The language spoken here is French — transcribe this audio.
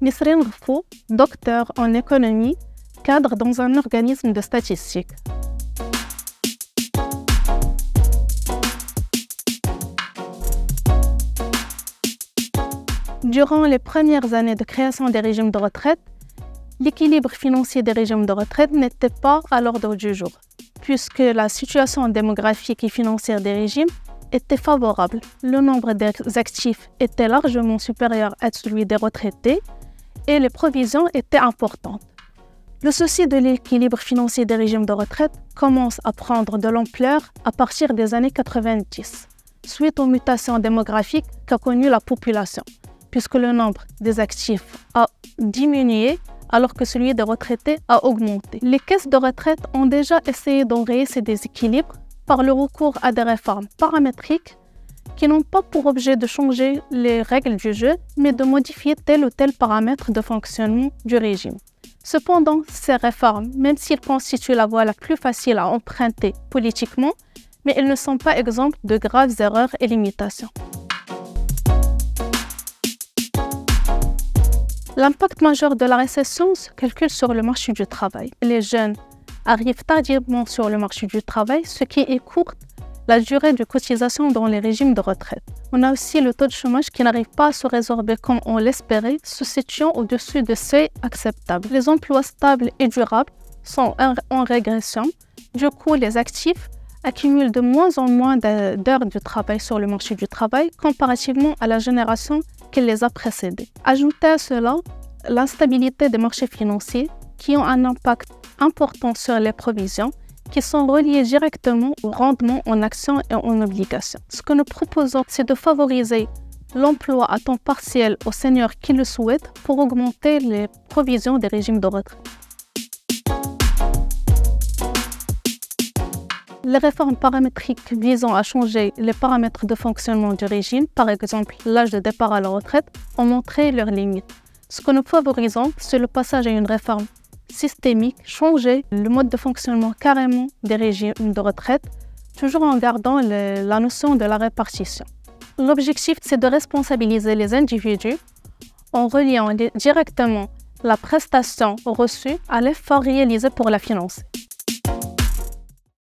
Nisrine Rfou, docteur en économie, cadre dans un organisme de statistique. Durant les premières années de création des régimes de retraite, l'équilibre financier des régimes de retraite n'était pas à l'ordre du jour, puisque la situation démographique et financière des régimes était favorable. Le nombre des actifs était largement supérieur à celui des retraités et les provisions étaient importantes. Le souci de l'équilibre financier des régimes de retraite commence à prendre de l'ampleur à partir des années 90, suite aux mutations démographiques qu'a connues la population, puisque le nombre des actifs a diminué alors que celui des retraités a augmenté. Les caisses de retraite ont déjà essayé d'enrayer ces déséquilibres par le recours à des réformes paramétriques qui n'ont pas pour objet de changer les règles du jeu, mais de modifier tel ou tel paramètre de fonctionnement du régime. Cependant, ces réformes, même s'ils constituent la voie la plus facile à emprunter politiquement, mais elles ne sont pas exemptes de graves erreurs et limitations. L'impact majeur de la récession se calcule sur le marché du travail. Les jeunes arrivent tardivement sur le marché du travail, ce qui écourte la durée de cotisation dans les régimes de retraite. On a aussi le taux de chômage qui n'arrive pas à se résorber comme on l'espérait, se situant au-dessus de seuils acceptables. Les emplois stables et durables sont en régression. Du coup, les actifs accumulent de moins en moins d'heures de travail sur le marché du travail comparativement à la génération qui les a précédés. Ajoutez à cela l'instabilité des marchés financiers qui ont un impact important sur les provisions qui sont reliées directement au rendement en actions et en obligations. Ce que nous proposons, c'est de favoriser l'emploi à temps partiel aux seniors qui le souhaitent pour augmenter les provisions des régimes de retraite. Les réformes paramétriques visant à changer les paramètres de fonctionnement du régime, par exemple l'âge de départ à la retraite, ont montré leurs limites. Ce que nous favorisons, c'est le passage à une réforme systémique, changer le mode de fonctionnement carrément des régimes de retraite, toujours en gardant la notion de la répartition. L'objectif, c'est de responsabiliser les individus en reliant directement la prestation reçue à l'effort réalisé pour la financer.